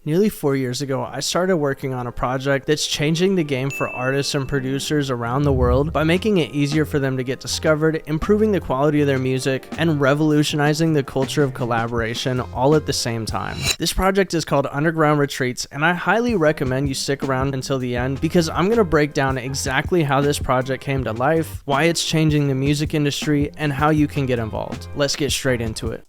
Nearly 4 years ago, I started working on a project that's changing the game for artists and producers around the world by making it easier for them to get discovered, improving the quality of their music, and revolutionizing the culture of collaboration all at the same time. This project is called Underground Retreats, and I highly recommend you stick around until the end because I'm going to break down exactly how this project came to life, why it's changing the music industry, and how you can get involved. Let's get straight into it.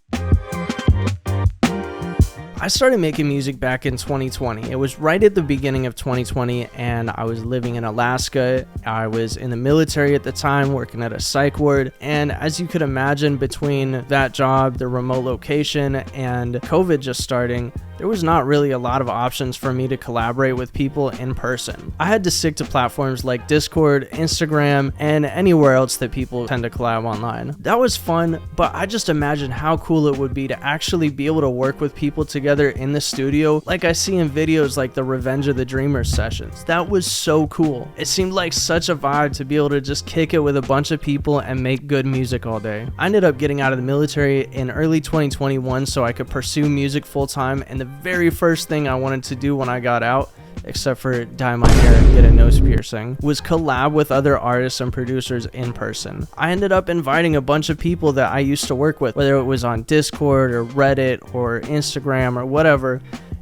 I started making music back in 2020. It was right at the beginning of 2020, and I was living in Alaska. I was in the military at the time, working at a psych ward, and as you could imagine, between that job, the remote location, and COVID just starting, there was not really a lot of options for me to collaborate with people in person. I had to stick to platforms like Discord, Instagram, and anywhere else that people tend to collab online. That was fun, but I just imagined how cool it would be to actually be able to work with people together in the studio like I see in videos like the Revenge of the Dreamers sessions. That was so cool. It seemed like such a vibe to be able to just kick it with a bunch of people and make good music all day. I ended up getting out of the military in early 2021 so I could pursue music full time, and the very first thing I wanted to do when I got out, except for dye my hair and get a nose piercing, was collab with other artists and producers in person. I ended up inviting a bunch of people that I used to work with, whether it was on Discord or Reddit or Instagram or whatever,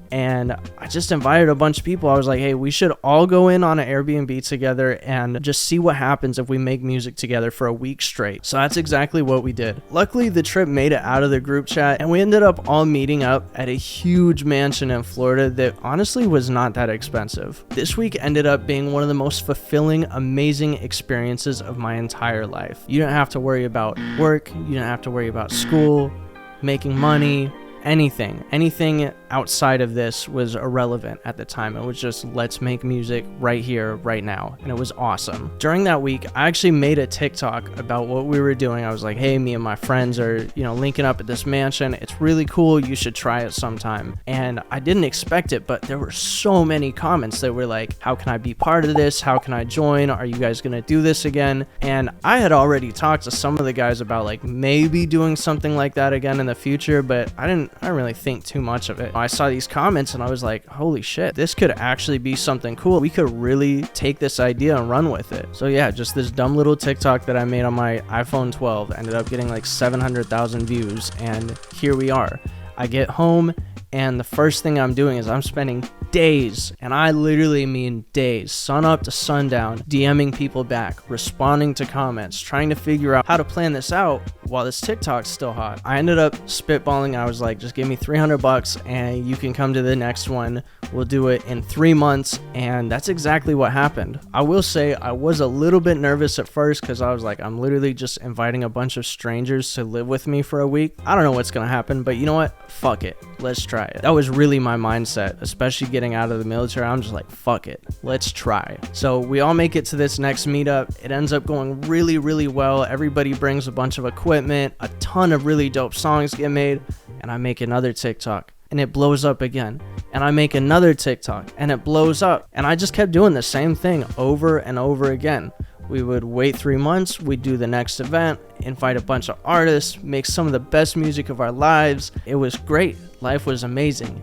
and I just invited a bunch of people. I was like, hey, we should all go in on an Airbnb together and just see what happens if we make music together for a week straight. So that's exactly what we did. Luckily, the trip made it out of the group chat, and we ended up all meeting up at a huge mansion in Florida that honestly was not that expensive. This week ended up being one of the most fulfilling, amazing experiences of my entire life. You didn't have to worry about work, you didn't have to worry about school, making money, anything outside of this was irrelevant at the time. It was just, let's make music right here, right now. And it was awesome. During that week, I actually made a TikTok about what we were doing. I was like, hey, me and my friends are, linking up at this mansion. It's really cool. You should try it sometime. And I didn't expect it, but there were so many comments that were like, how can I be part of this? How can I join? Are you guys going to do this again? And I had already talked to some of the guys about like maybe doing something like that again in the future, but I didn't really think too much of it. I saw these comments and I was like, holy shit, this could actually be something cool. We could really take this idea and run with it. So yeah, just this dumb little TikTok that I made on my iPhone 12 ended up getting like 700,000 views, and here we are. I get home and the first thing I'm doing is I'm spending days, and I literally mean days, sun up to sundown, DMing people back, responding to comments, trying to figure out how to plan this out while this TikTok's still hot. I ended up spitballing. I was like, just give me $300 and you can come to the next one. We'll do it in 3 months, and that's exactly what happened. I will say I was a little bit nervous at first because I was like, I'm literally just inviting a bunch of strangers to live with me for a week. I don't know what's gonna happen, but you know what? Fuck it. Let's try it. That was really my mindset, especially getting out of the military. I'm just like, fuck it. Let's try. So we all make it to this next meetup. It ends up going really, really well. Everybody brings a bunch of equipment. A ton of really dope songs get made, and I make another TikTok and it blows up again. And I make another TikTok and it blows up. And I just kept doing the same thing over and over again. We would wait 3 months, we'd do the next event, invite a bunch of artists, make some of the best music of our lives. It was great. Life was amazing.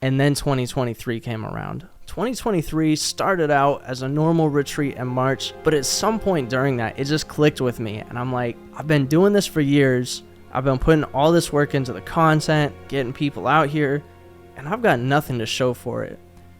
And then 2023 came around. 2023 started out as a normal retreat in March, but at some point during that, it just clicked with me. And I'm like, I've been doing this for years. I've been putting all this work into the content, getting people out here, and I've got nothing to show for it.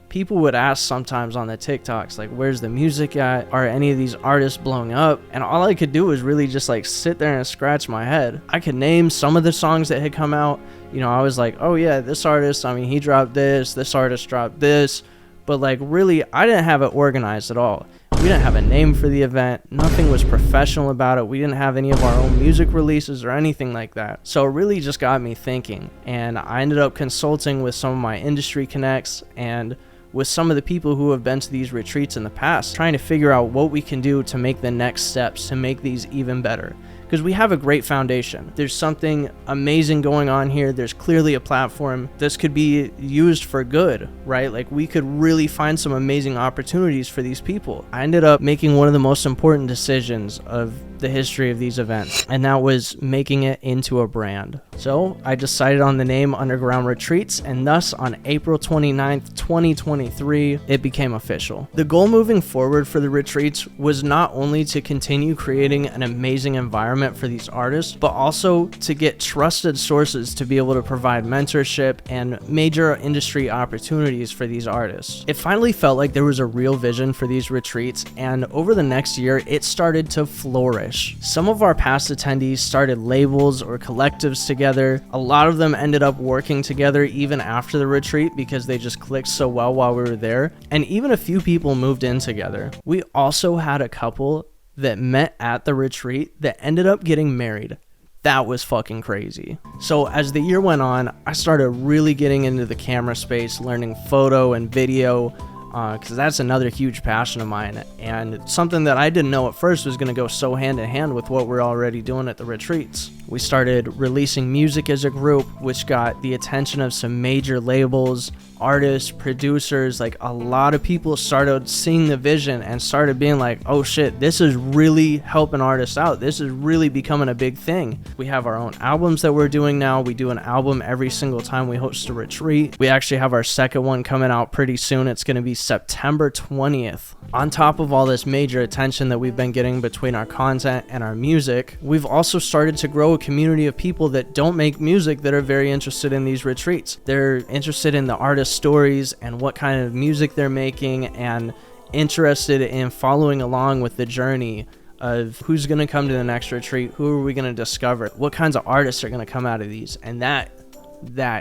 People would ask sometimes on the TikToks, like, where's the music at? Are any of these artists blowing up? And all I could do was really just like sit there and scratch my head. I could name some of the songs that had come out. I was like, oh yeah, this artist, he dropped this artist dropped this. But like really, I didn't have it organized at all. We didn't have a name for the event. Nothing was professional about it. We didn't have any of our own music releases or anything like that. So it really just got me thinking. And I ended up consulting with some of my industry connects and with some of the people who have been to these retreats in the past, trying to figure out what we can do to make the next steps to make these even better. Because we have a great foundation. There's something amazing going on here. There's clearly a platform. This could be used for good, right? Like we could really find some amazing opportunities for these people. I ended up making one of the most important decisions of the history of these events, and that was making it into a brand. So I decided on the name Underground Retreats, and thus on April 29th, 2023, it became official. The goal moving forward for the retreats was not only to continue creating an amazing environment for these artists, but also to get trusted sources to be able to provide mentorship and major industry opportunities for these artists. It finally felt like there was a real vision for these retreats, and over the next year, it started to flourish. Some of our past attendees started labels or collectives together. A lot of them ended up working together even after the retreat because they just clicked so well while we were there, and even a few people moved in together. We also had a couple that met at the retreat that ended up getting married. That was fucking crazy. So as the year went on, I started really getting into the camera space, learning photo and video, because that's another huge passion of mine, and something that I didn't know at first was going to go so hand in hand with what we're already doing at the retreats. We started releasing music as a group, which got the attention of some major labels, artists, producers. Like, a lot of people started seeing the vision and started being like, oh shit, this is really helping artists out. This is really becoming a big thing. We have our own albums that we're doing now. We do an album every single time we host a retreat. We actually have our second one coming out pretty soon. It's going to be September 20th. On top of all this major attention that we've been getting between our content and our music, we've also started to grow a community of people that don't make music that are very interested in these retreats. They're interested in the artist stories and what kind of music they're making, and interested in following along with the journey of who's going to come to the next retreat, who are we going to discover, what kinds of artists are going to come out of these, and that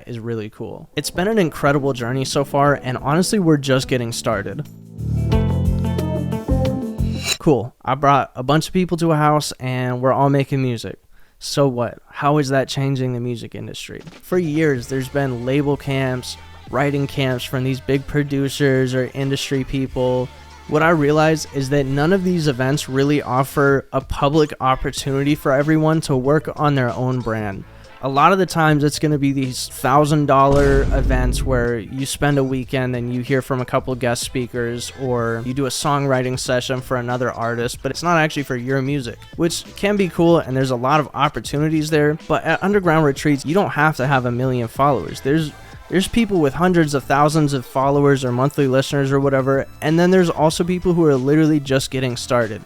is really cool. It's been an incredible journey so far, and honestly, we're just getting started. Cool. I brought a bunch of people to a house and we're all making music. So what? How is that changing the music industry? For years, there's been label camps, writing camps from these big producers or industry people. What I realize is that none of these events really offer a public opportunity for everyone to work on their own brand. A lot of the times it's going to be these $1,000 events where you spend a weekend and you hear from a couple guest speakers, or you do a songwriting session for another artist, but it's not actually for your music, which can be cool, and there's a lot of opportunities there. But at Underground Retreats, you don't have to have 1 million followers. There's people with hundreds of thousands of followers or monthly listeners or whatever, and then there's also people who are literally just getting started.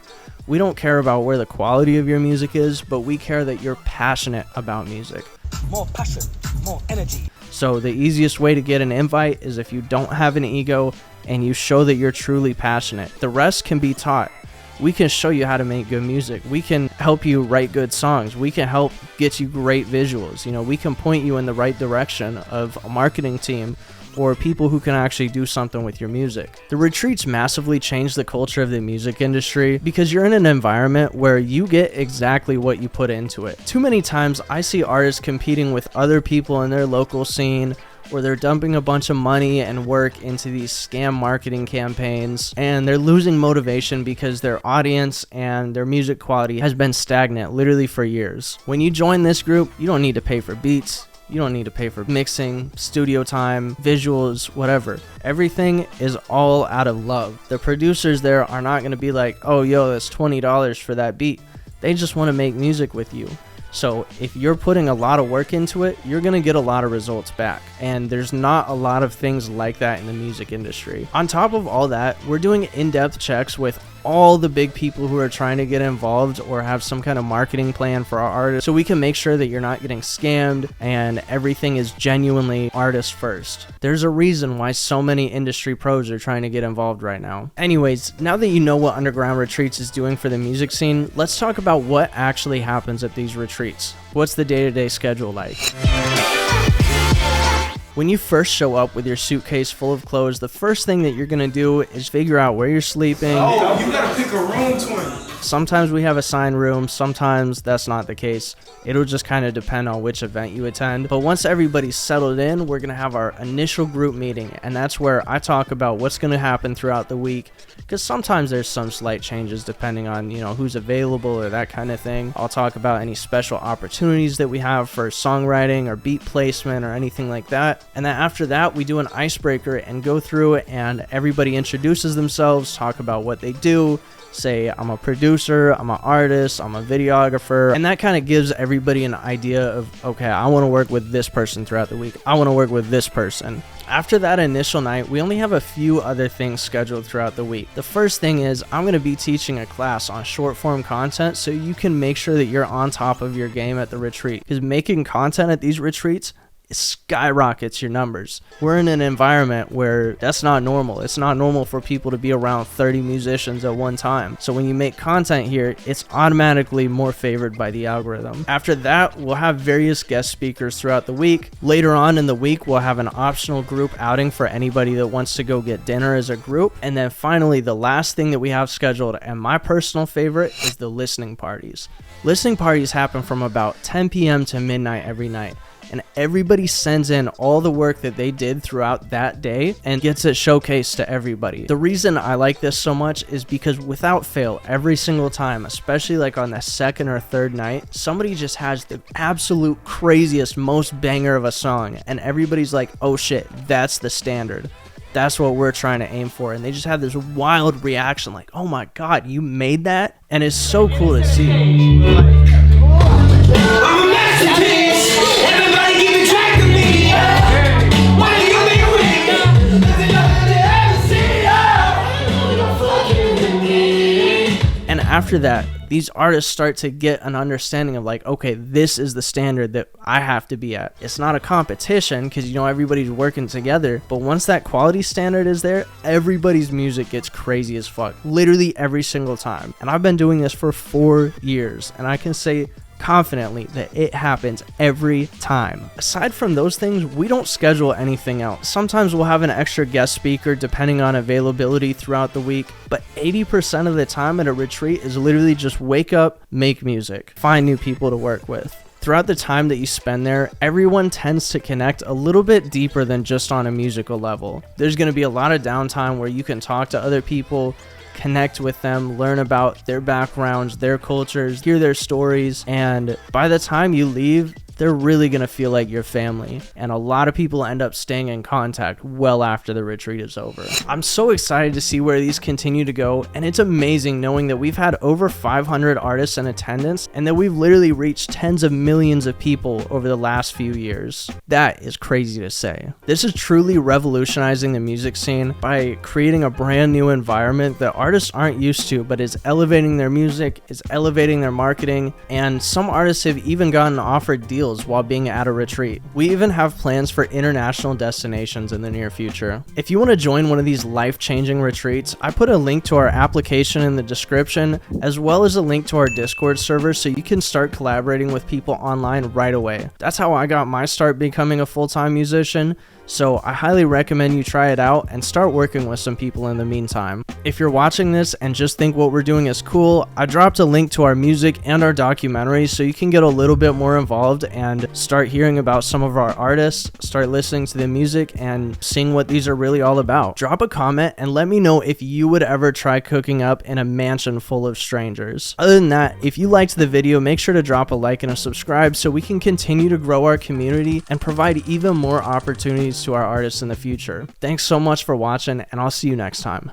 We don't care about where the quality of your music is, but we care that you're passionate about music. More passion, more energy. So the easiest way to get an invite is if you don't have an ego and you show that you're truly passionate. The rest can be taught. We can show you how to make good music. We can help you write good songs. We can help get you great visuals. We can point you in the right direction of a marketing team or people who can actually do something with your music. The retreats massively change the culture of the music industry because you're in an environment where you get exactly what you put into it. Too many times I see artists competing with other people in their local scene, where they're dumping a bunch of money and work into these scam marketing campaigns, and they're losing motivation because their audience and their music quality has been stagnant literally for years. When you join this group, you don't need to pay for beats. You don't need to pay for mixing, studio time, visuals, whatever. Everything is all out of love. The producers there are not going to be like, oh, yo, that's $20 for that beat. They just want to make music with you. So if you're putting a lot of work into it, you're going to get a lot of results back. And there's not a lot of things like that in the music industry. On top of all that, we're doing in-depth checks with all the big people who are trying to get involved or have some kind of marketing plan for our artists, so we can make sure that you're not getting scammed and everything is genuinely artist first. There's a reason why so many industry pros are trying to get involved right now. Anyways, now that you know what Underground Retreats is doing for the music scene, let's talk about what actually happens at these retreats. What's the day-to-day schedule like? When you first show up with your suitcase full of clothes, the first thing that you're going to do is figure out where you're sleeping. Oh, you gotta pick a room, twin. Sometimes we have assigned rooms, sometimes that's not the case. It'll just kind of depend on which event you attend. But once everybody's settled in, we're going to have our initial group meeting, and that's where I talk about what's going to happen throughout the week, because sometimes there's some slight changes depending on, who's available or that kind of thing. I'll talk about any special opportunities that we have for songwriting or beat placement or anything like that. And then after that, we do an icebreaker and go through, and everybody introduces themselves, talk about what they do. Say, I'm a producer, producer, I'm an artist, I'm a videographer, and that kind of gives everybody an idea of, okay, I want to work with this person throughout the week. I want to work with this person. After that initial night, we only have a few other things scheduled throughout the week. The first thing is I'm going to be teaching a class on short form content so you can make sure that you're on top of your game at the retreat, because making content at these retreats skyrockets your numbers. We're in an environment where that's not normal. It's not normal for people to be around 30 musicians at one time. So when you make content here, it's automatically more favored by the algorithm. After that, we'll have various guest speakers throughout the week. Later on in the week, we'll have an optional group outing for anybody that wants to go get dinner as a group. And then finally, the last thing that we have scheduled, and my personal favorite, is the listening parties. Listening parties happen from about 10 p.m. to midnight every night, and everybody sends in all the work that they did throughout that day and gets it showcased to everybody. The reason I like this so much is because without fail, every single time, especially like on the second or third night, somebody just has the absolute craziest, most banger of a song, and everybody's like, oh shit, that's the standard. That's what we're trying to aim for. And they just have this wild reaction like, oh my God, you made that? And it's so cool to see. I'm a masterpiece. Everybody keep track of me. What do you think of me? Nothing ever see. And after that, these artists start to get an understanding of like, okay, this is the standard that I have to be at. It's not a competition because, you know, everybody's working together. But once that quality standard is there, everybody's music gets crazy as fuck. Literally every single time. And I've been doing this for 4 years. And I can say confidently that it happens every time. Aside from those things, we don't schedule anything else. Sometimes we'll have an extra guest speaker depending on availability throughout the week, but 80% of the time at a retreat is literally just wake up, make music, find new people to work with. Throughout the time that you spend there, everyone tends to connect a little bit deeper than just on a musical level. There's going to be a lot of downtime where you can talk to other people, connect with them, learn about their backgrounds, their cultures, hear their stories, and by the time you leave, they're really going to feel like your family. And a lot of people end up staying in contact well after the retreat is over. I'm so excited to see where these continue to go, and it's amazing knowing that we've had over 500 artists in attendance and that we've literally reached tens of millions of people over the last few years. That is crazy to say. This is truly revolutionizing the music scene by creating a brand new environment that artists aren't used to, but is elevating their music, is elevating their marketing, and some artists have even gotten offered deals while being at a retreat. We even have plans for international destinations in the near future. If you want to join one of these life-changing retreats, I put a link to our application in the description, as well as a link to our Discord server so you can start collaborating with people online right away. That's how I got my start becoming a full-time musician, so I highly recommend you try it out and start working with some people in the meantime. If you're watching this and just think what we're doing is cool, I dropped a link to our music and our documentary so you can get a little bit more involved and start hearing about some of our artists, start listening to the music, and seeing what these are really all about. Drop a comment and let me know if you would ever try cooking up in a mansion full of strangers. Other than that, if you liked the video, make sure to drop a like and a subscribe so we can continue to grow our community and provide even more opportunities to our artists in the future. Thanks so much for watching, and I'll see you next time.